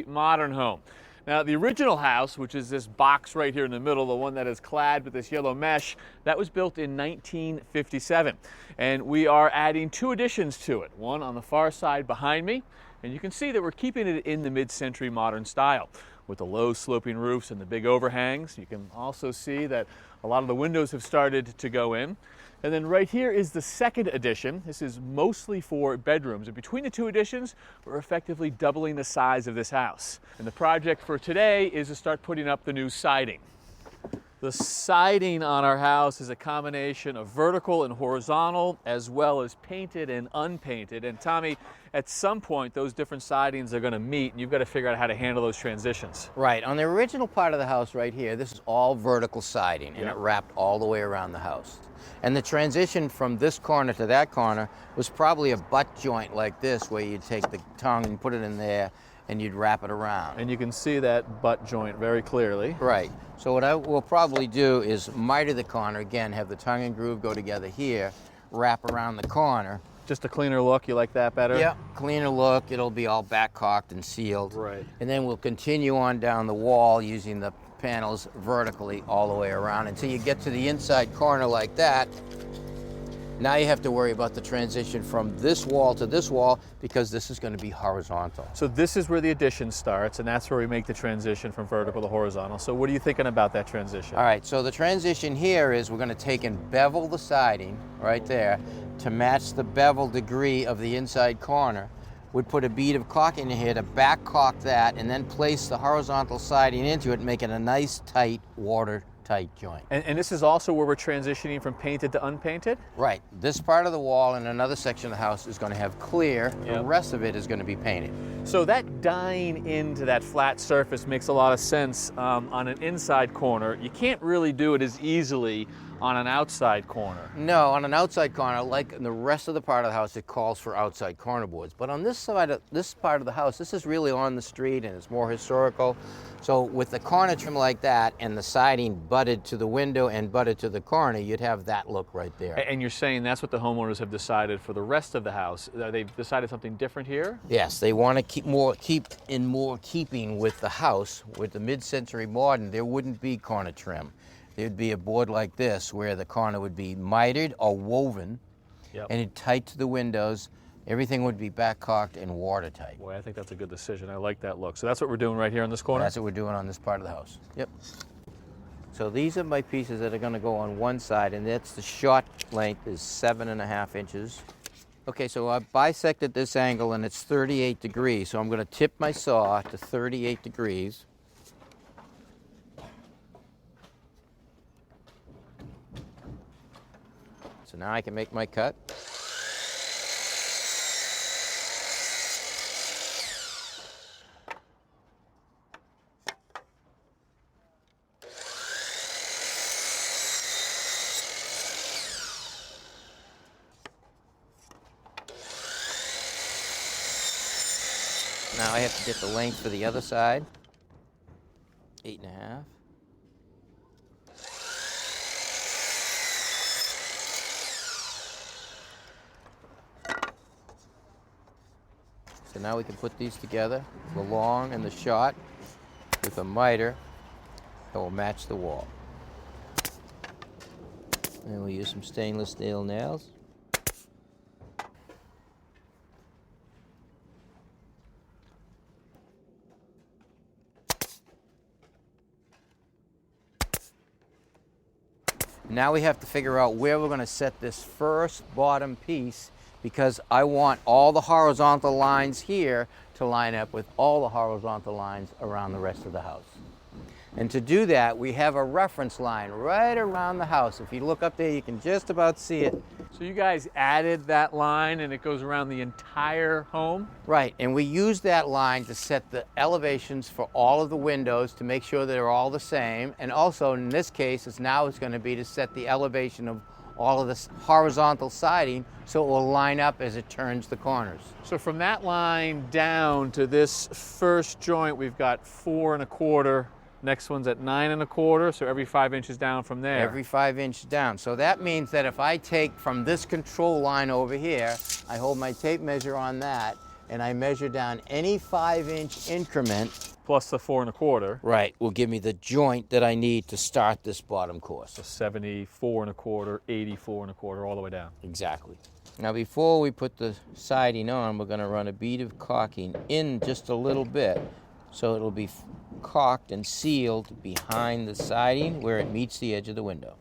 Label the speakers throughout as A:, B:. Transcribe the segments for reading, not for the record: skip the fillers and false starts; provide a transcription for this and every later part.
A: modern home. Now, the original house, which is this box right here in the middle, the one that is clad with this yellow mesh, that was built in 1957. And we are adding two additions to it, one on the far side behind me, and you can see that we're keeping it in the mid-century modern style with the low sloping roofs and the big overhangs. You can also see that a lot of the windows have started to go in. And then right here is the second addition. This is mostly for bedrooms. And between the two additions, we're effectively doubling the size of this house. And the project for today is to start putting up the new siding. The siding on our house is a combination of vertical and horizontal, as well as painted and unpainted. And Tommy, at some point, those different sidings are going to meet, and you've got to figure out how to handle those transitions.
B: Right. On the original part of the house right here, this is all vertical siding, and it wrapped all the way around the house. And the transition from this corner to that corner was probably a butt joint like this, where you'd take the tongue and put it in there, and you'd wrap it around.
A: And you can see that butt joint very clearly.
B: Right. So what I will probably do is miter the corner, again, have the tongue and groove go together here, wrap around the corner.
A: Just a cleaner look, you like that better?
B: Yeah, cleaner look, it'll be all back caulked and sealed.
A: Right.
B: And then we'll continue on down the wall using the panels vertically all the way around until you get to the inside corner like that. Now you have to worry about the transition from this wall to this wall, because this is going to be horizontal.
A: So this is where the addition starts, and that's where we make the transition from vertical to horizontal. So what are you thinking about that transition?
B: All right, so the transition here is we're going to take and bevel the siding right there to match the bevel degree of the inside corner. We'd put a bead of caulk in here to back caulk that, and then place the horizontal siding into it, making a nice tight, watertight joint.
A: And this is also where we're transitioning from painted to unpainted?
B: Right. This part of the wall and another section of the house is going to have clear. The rest of it is going to be painted.
A: So that dying into that flat surface makes a lot of sense on an inside corner. You can't really do it as easily on an outside corner.
B: No, on an outside corner, like in the rest of the part of the house, it calls for outside corner boards. But on this side of this part of the house, this is really on the street and it's more historical. So with the corner trim like that and the siding butted to the window and butted to the corner, you'd have that look right there.
A: And you're saying that's what the homeowners have decided for the rest of the house. They've decided something different here?
B: Yes, they want to keep in more keeping with the house. With the mid-century modern, there wouldn't be corner trim. There'd be a board like this where the corner would be mitered or woven, and it tight to the windows. Everything would be back caulked and watertight.
A: Boy, I think that's a good decision. I like that look. So that's what we're doing right here on this corner?
B: That's what we're doing on this part of the house. Yep. So these are my pieces that are going to go on one side, and that's the short length is 7.5 inches. Okay, so I bisected this angle and it's 38 degrees. So I'm going to tip my saw to 38 degrees. So now I can make my cut. Now I have to get the length for the other side. 8.5. So now we can put these together, the long and the short, with a miter that will match the wall. And we'll use some stainless steel nails. Now we have to figure out where we're going to set this first bottom piece, because I want all the horizontal lines here to line up with all the horizontal lines around the rest of the house. And to do that, we have a reference line right around the house. If you look up there, you can just about see it.
A: So you guys added that line and it goes around the entire home?
B: Right, and we use that line to set the elevations for all of the windows to make sure they're all the same. And also, in this case, it's going to be to set the elevation of all of this horizontal siding so it will line up as it turns the corners.
A: So from that line down to this first joint, we've got 4 1/4. Next one's at 9 1/4, so every 5 inches down from there.
B: Every 5 inches down. So that means that if I take from this control line over here, I hold my tape measure on that, and I measure down any 5-inch increment.
A: Plus the 4 1/4.
B: Right, will give me the joint that I need to start this bottom course.
A: So 74 1/4, 84 1/4, all the way down.
B: Exactly. Now before we put the siding on, we're going to run a bead of caulking in just a little bit, so it'll be caulked and sealed behind the siding where it meets the edge of the window.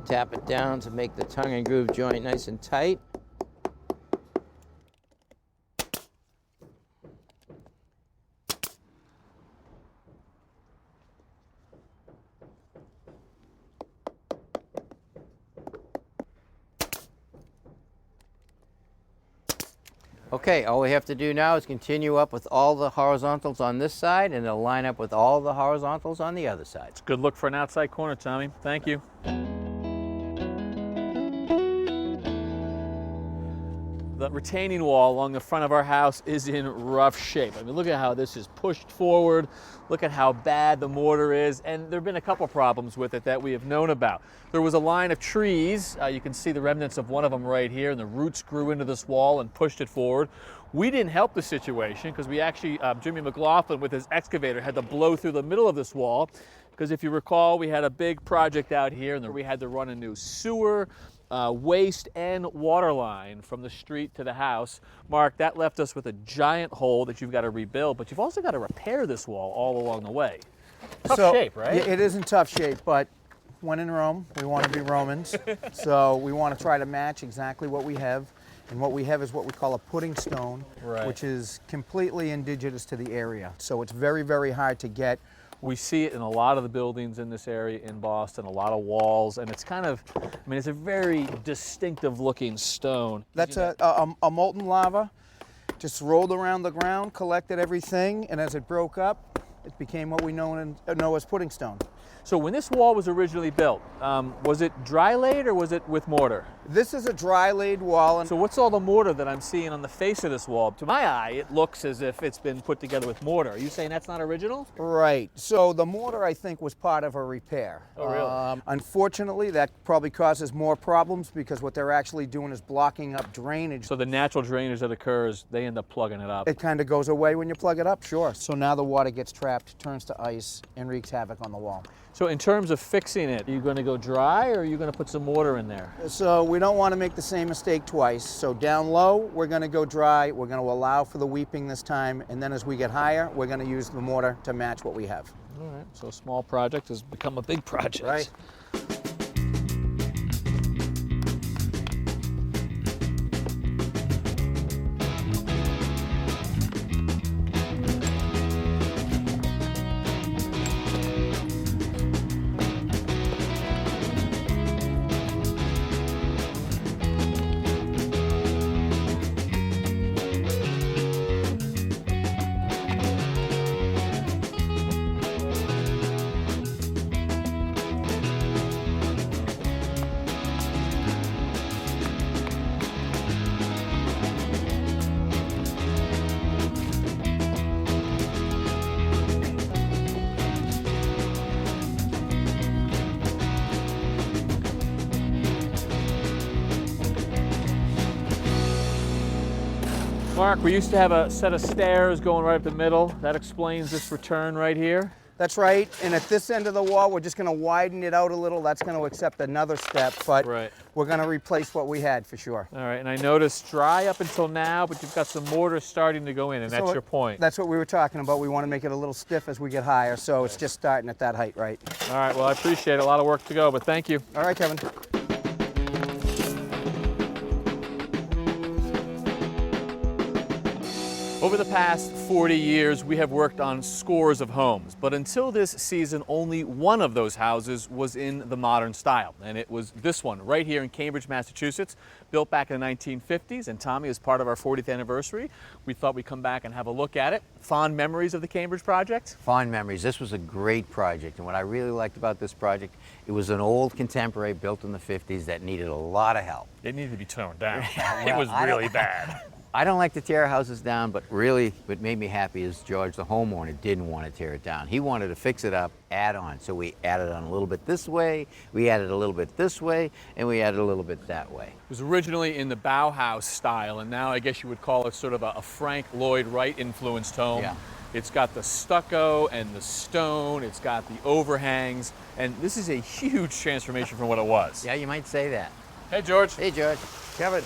B: Tap it down to make the tongue and groove joint nice and tight. Okay, all we have to do now is continue up with all the horizontals on this side, and it'll line up with all the horizontals on the other side.
A: Good look for an outside corner, Tommy. Thank you. The retaining wall along the front of our house is in rough shape. I mean, look at how this is pushed forward. Look at how bad the mortar is. And there have been a couple problems with it that we have known about. There was a line of trees. You can see the remnants of one of them right here, and the roots grew into this wall and pushed it forward. We didn't help the situation because we actually, Jimmy McLaughlin with his excavator had to blow through the middle of this wall. Because if you recall, we had a big project out here and we had to run a new sewer, waste and water line from the street to the house. Mark, that left us with a giant hole that you've got to rebuild, but you've also got to repair this wall all along the way. Tough shape, right?
C: It is in tough shape, but when in Rome, we want to be Romans. So we want to try to match exactly what we have. And what we have is what we call a pudding stone,
A: Right.
C: which is completely indigenous to the area. So it's very, very hard to get.
A: We see it in a lot of the buildings in this area in Boston, a lot of walls, and it's kind of, I mean, it's a very distinctive looking stone.
C: That's a molten lava, just rolled around the ground, collected everything, and as it broke up, it became what we know as pudding stone.
A: So when this wall was originally built, was it dry laid or was it with mortar?
C: This is a dry laid wall. And
A: So what's all the mortar that I'm seeing on the face of this wall? To my eye, it looks as if it's been put together with mortar. Are you saying that's not original?
C: Right. So the mortar, I think, was part of a repair.
A: Oh, really?
C: Unfortunately, that probably causes more problems because what they're actually doing is blocking up drainage.
A: So the natural drainage that occurs, they end up plugging it up.
C: It kind of goes away when you plug it up, sure. So now the water gets trapped, turns to ice, and wreaks havoc on the wall.
A: So in terms of fixing it, are you going to go dry or are you going to put some mortar in there?
C: So we don't want to make the same mistake twice. So down low, we're going to go dry. We're going to allow for the weeping this time. And then as we get higher, we're going to use the mortar to match what we have.
A: All right, so a small project has become a big project.
C: Right.
A: Mark, we used to have a set of stairs going right up the middle. That explains this return right here.
C: That's right. And at this end of the wall, we're just going to widen it out a little. That's going to accept another step, but
A: Right.
C: we're going to replace what we had for sure.
A: All right, and I noticed dry up until now, but you've got some mortar starting to go in, and that's
C: So
A: your point.
C: That's what we were talking about. We want to make it a little stiff as we get higher, so it's just starting at that height, right?
A: All right, well, I appreciate it. A lot of work to go, but thank you.
C: All right, Kevin.
A: Over the past 40 years, we have worked on scores of homes, but until this season, only one of those houses was in the modern style, and it was this one right here in Cambridge, Massachusetts, built back in the 1950s, and Tommy, as part of our 40th anniversary, we thought we'd come back and have a look at it. Fond memories of the Cambridge project?
B: Fond memories. This was a great project, and what I really liked about this project, it was an old contemporary built in the 50s that needed a lot of help.
A: It needed to be toned down. It
B: Well,
A: was
B: I
A: really
B: don't-
A: bad.
B: I don't like to tear houses down, but really what made me happy is George, the homeowner, didn't want to tear it down. He wanted to fix it up, add on. So we added on a little bit this way, we added a little bit this way, and we added a little bit that way.
A: It was originally in the Bauhaus style, and now I guess you would call it sort of a Frank Lloyd Wright influenced home.
B: Yeah.
A: It's got the stucco and the stone, it's got the overhangs, and this is a huge transformation from what it was.
B: Yeah, you might say that.
A: Hey, George.
B: Hey, George.
D: Kevin,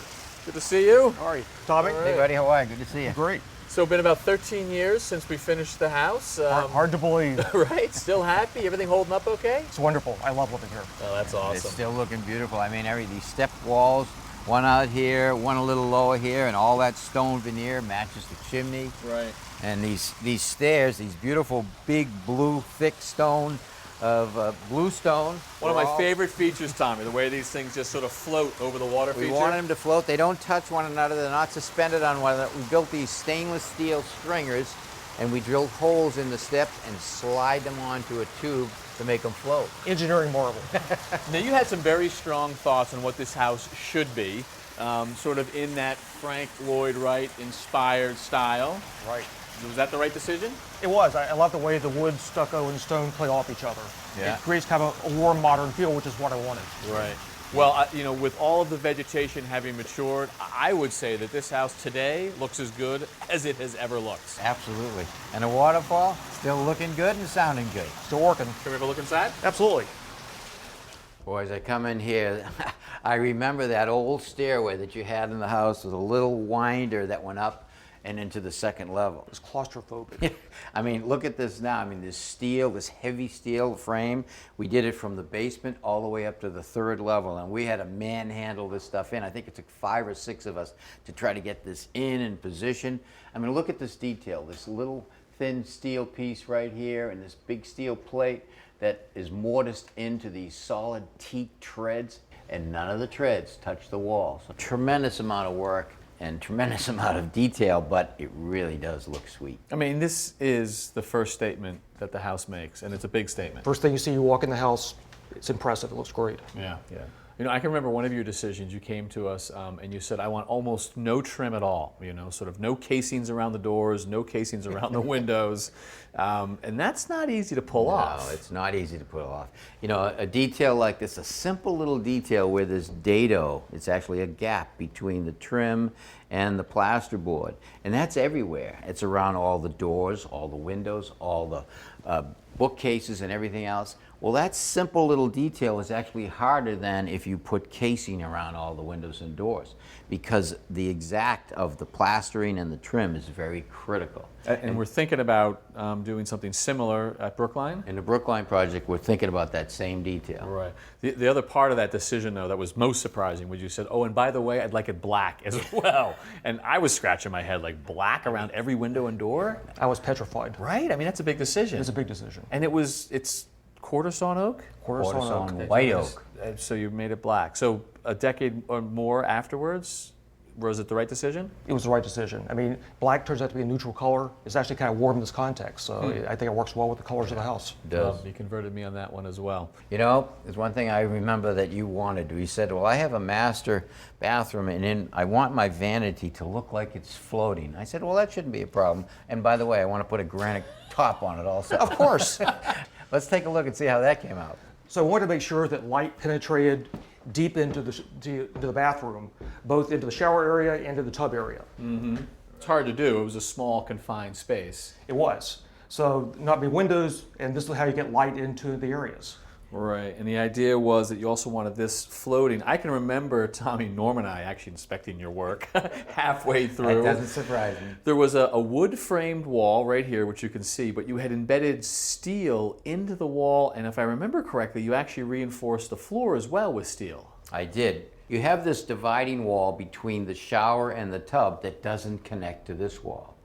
A: Good to see you.
D: how are you? Tommy?
B: Hey, buddy, how are you? Good to see you.
D: Great.
A: So, been about 13 years since we finished the house.
D: Hard to believe.
A: Right? Still happy? Everything holding up okay?
D: It's wonderful. I love living here.
A: Oh, that's
B: It's
A: awesome.
B: still looking beautiful. I mean, these step walls, one out here, one a little lower here, and all that stone veneer matches the chimney.
A: Right.
B: And these stairs, these beautiful big blue thick stone of blue stone.
A: One of my favorite features, Tommy, the way these things just sort of float over the water
B: We
A: feature.
B: wanted them to float. They don't touch one another. They're not suspended on one another. We built these stainless steel stringers, and we drilled holes in the steps and slide them onto a tube to make them float.
D: Engineering marvel.
A: Now, you had some very strong thoughts on what this house should be, sort of in that Frank Lloyd Wright inspired style.
D: Right.
A: Was that the right decision?
D: It was. I love the way the wood, stucco, and stone play off each other.
B: Yeah.
D: It creates kind of a warm, modern feel, which is what I wanted.
A: Right. Well, you know, with all of the vegetation having matured, I would say that this house today looks as good as it has ever looked.
B: Absolutely. And the waterfall, still looking good and sounding good.
D: Still working.
A: Can we have a look inside?
D: Absolutely.
B: Boy, as I come in here, I remember that old stairway that you had in the house with a little winder that went up and into the second level.
D: It's claustrophobic.
B: I mean, look at this now. I mean, this steel, this heavy steel frame, we did it from the basement all the way up to the third level, and we had to manhandle this stuff in. I think it took 5 or 6 of us to try to get this in position. I mean, look at this detail, this little thin steel piece right here and this big steel plate that is mortised into these solid teak treads, and none of the treads touch the wall. So tremendous amount of work and tremendous amount of detail, but it really does look sweet.
A: I mean, this is the first statement that the house makes, and it's a big statement.
D: First thing you see, you walk in the house, it's impressive. It looks great.
A: Yeah, yeah. You know, I can remember one of your decisions. You came to us and you said, I want almost no trim at all. You know, sort of no casings around the doors, no casings around the windows. And that's not easy to pull off.
B: No, it's not easy to pull off. You know, a detail like this, a simple little detail where there's dado, it's actually a gap between the trim and the plasterboard. And that's everywhere. It's around all the doors, all the windows, all the bookcases and everything else. Well, that simple little detail is actually harder than if you put casing around all the windows and doors, because the exact of the plastering and the trim is very critical.
A: And we're thinking about doing something similar at Brookline.
B: In the Brookline project, we're thinking about that same detail.
A: Right. The other part of that decision, though, that was most surprising was you said, oh, and by the way, I'd like it black as well. And I was scratching my head, like black around every window and door?
D: I was petrified.
A: Right? I mean, that's a big decision.
D: It's a big decision.
A: And it's quarter sawn oak?
D: Quarter sawn oak.
B: White oak.
A: So you made it black. So a decade or more afterwards, was it the right decision?
D: It was the right decision. I mean, black turns out to be a neutral color. It's actually kind of warm in this context, so I think it works well with the colors of the house.
B: It does.
A: Well, you converted me on that one as well.
B: You know, there's one thing I remember that you wanted. You said, well, I have a master bathroom, and I want my vanity to look like it's floating. I said, well, that shouldn't be a problem. And by the way, I want to put a granite top on it also.
D: Of course.
B: Let's take a look and see how that came out.
D: So I wanted to make sure that light penetrated deep into the bathroom, both into the shower area and into the tub area.
A: Mm-hmm. It's hard to do. It was a small, confined space.
D: It was. So not many windows, and this is how you get light into the areas.
A: Right, and the idea was that you also wanted this floating. I can remember Tommy, Norm, and I actually inspecting your work halfway through.
B: That doesn't surprise me.
A: There was a wood-framed wall right here, which you can see, but you had embedded steel into the wall, and if I remember correctly, you actually reinforced the floor as well with steel.
B: I did. You have this dividing wall between the shower and the tub that doesn't connect to this wall.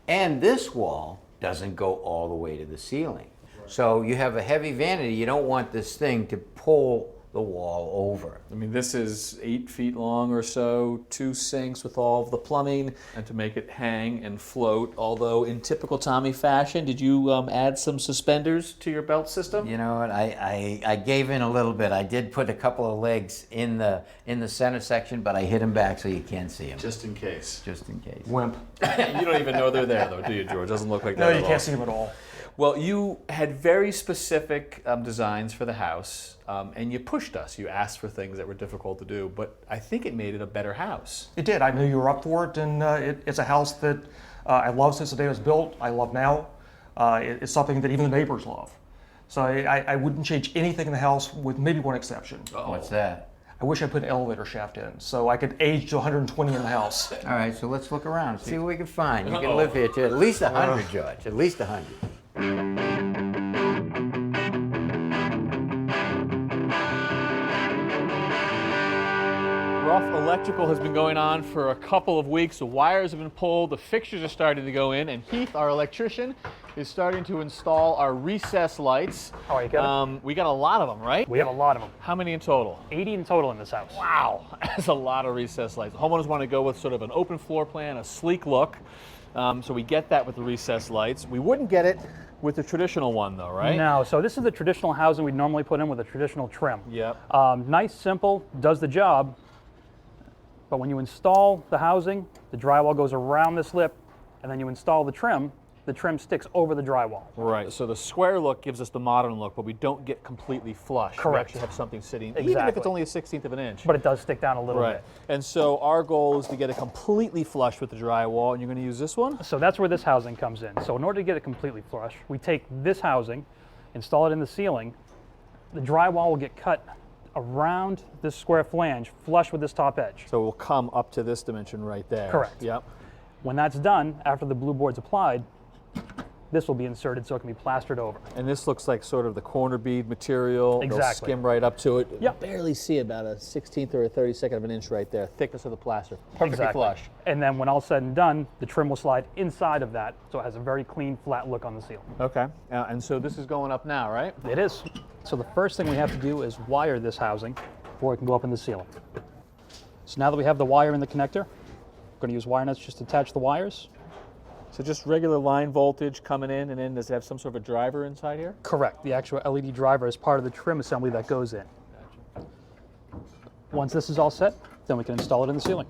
B: And this wall doesn't go all the way to the ceiling. So you have a heavy vanity. You don't want this thing to pull the wall over.
A: I mean, this is 8 feet long or so, 2 sinks with all of the plumbing, and to make it hang and float. Although, in typical Tommy fashion, did you add some suspenders to your belt system?
B: You know what? I gave in a little bit. I did put a couple of legs in the center section, but I hid them back so you can't see them.
A: Just in case.
B: Just in case.
D: Wimp.
A: You don't even know they're there, though, do you, George? Doesn't look like that
D: No,
A: at
D: you
A: all.
D: can't see them at all.
A: Well, you had very specific designs for the house, and you pushed us. You asked for things that were difficult to do, but I think it made it a better house.
D: It did. I knew you were up for it, and it's a house that I love since the day it was built. I love now. It's something that even the neighbors love. So I wouldn't change anything in the house with maybe one exception.
B: What's that?
D: I wish I put an elevator shaft in so I could age to 120 in the house.
B: All right, so let's look around, see what we can find. You can live here to at least 100, George. At least 100.
A: Rough electrical has been going on for a couple of weeks. The wires have been pulled, the fixtures are starting to go in, and Heath, our electrician, is starting to install our recess lights.
E: How are you, Kevin?
A: We got a lot of them, right?
E: We have a lot of them.
A: How many in total?
E: 80 in total in this house.
A: Wow, that's a lot of recess lights. Homeowners want to go with sort of an open floor plan, a sleek look. So we get that with the recess lights. We wouldn't get it with the traditional one though, right?
E: No, so this is the traditional housing we'd normally put in with a traditional trim.
A: Yep.
E: Nice, simple, does the job, but when you install the housing, the drywall goes around this lip, and then you install the trim sticks over the drywall.
A: Right, so the square look gives us the modern look, but we don't get completely flush.
E: Correct.
A: We actually have something sitting, even if
E: Exactly.
A: it's only a 1/16 of an inch.
E: But it does stick down a little
A: Right,
E: bit.
A: and so our goal is to get it completely flush with the drywall, and you're going to use this one?
E: So that's where this housing comes in. So in order to get it completely flush, we take this housing, install it in the ceiling, the drywall will get cut around this square flange, flush with this top edge.
A: So we'll come up to this dimension right there.
E: Correct.
A: Yep.
E: When that's done, after the blue board's applied, this will be inserted so it can be plastered over.
A: And this looks like sort of the corner bead material. They'll
E: Exactly.
A: skim right up to it.
E: Yep.
A: Barely see about a 1/16 or a 32nd of an inch right there. Thickness of the plaster. Perfectly
E: Exactly.
A: flush.
E: And then when all said and done, the trim will slide inside of that, so it has a very clean, flat look on the ceiling.
A: Okay. And so this is going up now, right?
E: It is. So the first thing we have to do is wire this housing before it can go up in the ceiling. So now that we have the wire in the connector, we're going to use wire nuts just to attach the wires.
A: So just regular line voltage coming in, and then does it have some sort of a driver inside here?
E: Correct. The actual LED driver is part of the trim assembly that goes in. Once this is all set, then we can install it in the ceiling.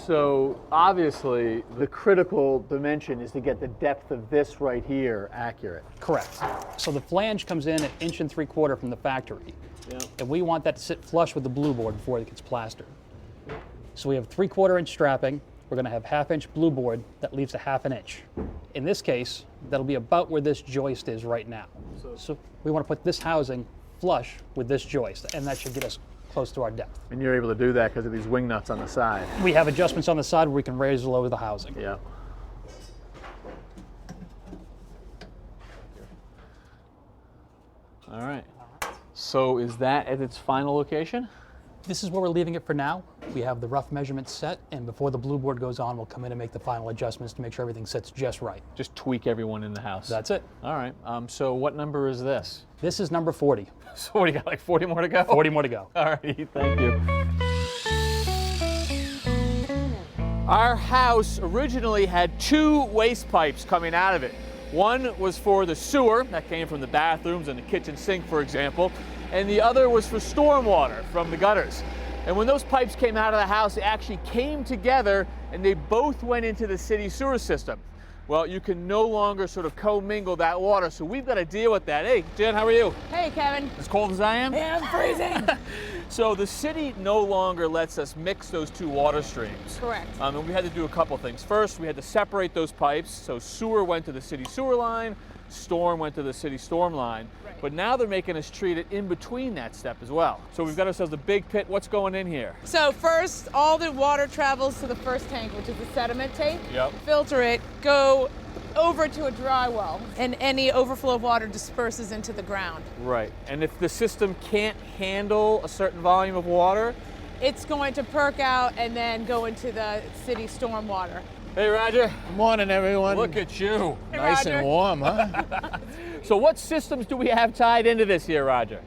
A: So obviously the critical dimension is to get the depth of this right here accurate.
E: Correct. So the flange comes in at 1 3/4 from the factory.
A: Yep.
E: And we want that to sit flush with the blue board before it gets plastered. So we have 3/4 inch strapping. We're going to have 1/2 inch blue board that leaves a 1/2 inch. In this case, that'll be about where this joist is right now. So we want to put this housing flush with this joist, and that should get us close to our depth.
A: And you're able to do that because of these wing nuts on the side.
E: We have adjustments on the side where we can raise or lower the housing.
A: Yeah. All right. So is that at its final location?
E: This is where we're leaving it for now. We have the rough measurements set, and before the blue board goes on, we'll come in and make the final adjustments to make sure everything sits just right.
A: Just tweak everyone in the house.
E: That's it.
A: All right. So what number is this?
E: This is number 40.
A: So what do you got, like 40 more to go?
E: 40 more to go.
A: All right, thank you. Our house originally had 2 waste pipes coming out of it. One was for the sewer, that came from the bathrooms and the kitchen sink, for example, and the other was for stormwater from the gutters. And when those pipes came out of the house, they actually came together and they both went into the city sewer system. Well, you can no longer sort of commingle that water, so we've got to deal with that. Hey, Jen, how are you?
F: Hey, Kevin.
A: As cold as I am?
F: Yeah, I'm freezing.
A: So the city no longer lets us mix those 2 water streams.
F: Correct.
A: And we had to do a couple things. First, we had to separate those pipes. So sewer went to the city sewer line, storm went to the city storm line.
F: Right.
A: But now they're making us treat it in between that step as well. So we've got ourselves a big pit. What's going in here?
F: So first, all the water travels to the first tank, which is the sediment tank.
A: Yep.
F: Filter it, go over to a dry well, and any overflow of water disperses into the ground.
A: Right. And if the system can't handle a certain volume of water,
F: it's going to perk out and then go into the city stormwater.
A: Hey, Roger.
C: Good morning, everyone.
A: Look at you.
F: Hey,
C: Nice
F: Roger.
C: and warm, huh?
A: So what systems do we have tied into this here, Roger?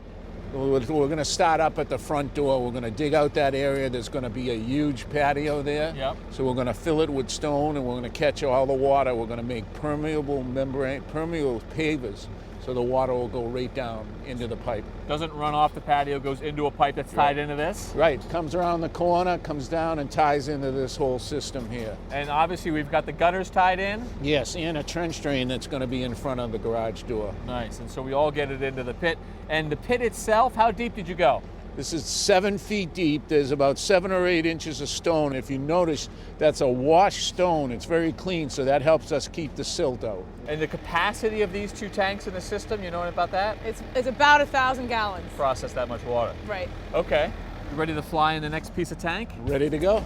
G: We're going to start up at the front door. We're going to dig out that area. There's going to be a huge patio there.
A: Yep.
G: So we're going to fill it with stone, and we're going to catch all the water. We're going to make permeable pavers, so the water will go right down into the pipe.
A: Doesn't run off the patio, goes into a pipe that's tied into this.
G: Right, comes around the corner, comes down and ties into this whole system here.
A: And obviously we've got the gutters tied in.
G: Yes, and a trench drain that's going to be in front of the garage door.
A: Nice, and so we all get it into the pit. And the pit itself, how deep did you go?
G: This is 7 feet deep. There's about 7 or 8 inches of stone. If you notice, that's a washed stone. It's very clean, so that helps us keep the silt out.
A: And the capacity of these 2 tanks in the system, you know anything about that?
F: It's about 1,000 gallons.
A: Process that much water.
F: Right.
A: Okay. You ready to fly in the next piece of tank?
G: Ready to go?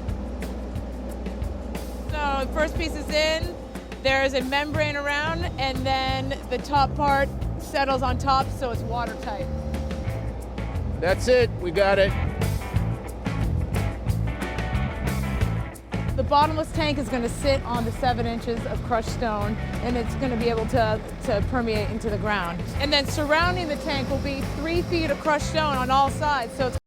F: So the first piece is in, there's a membrane around, and then the top part settles on top so it's watertight.
G: That's it. We got it.
F: The bottomless tank is going to sit on the 7 inches of crushed stone, and it's going to be able to permeate into the ground. And then surrounding the tank will be 3 feet of crushed stone on all sides, so it's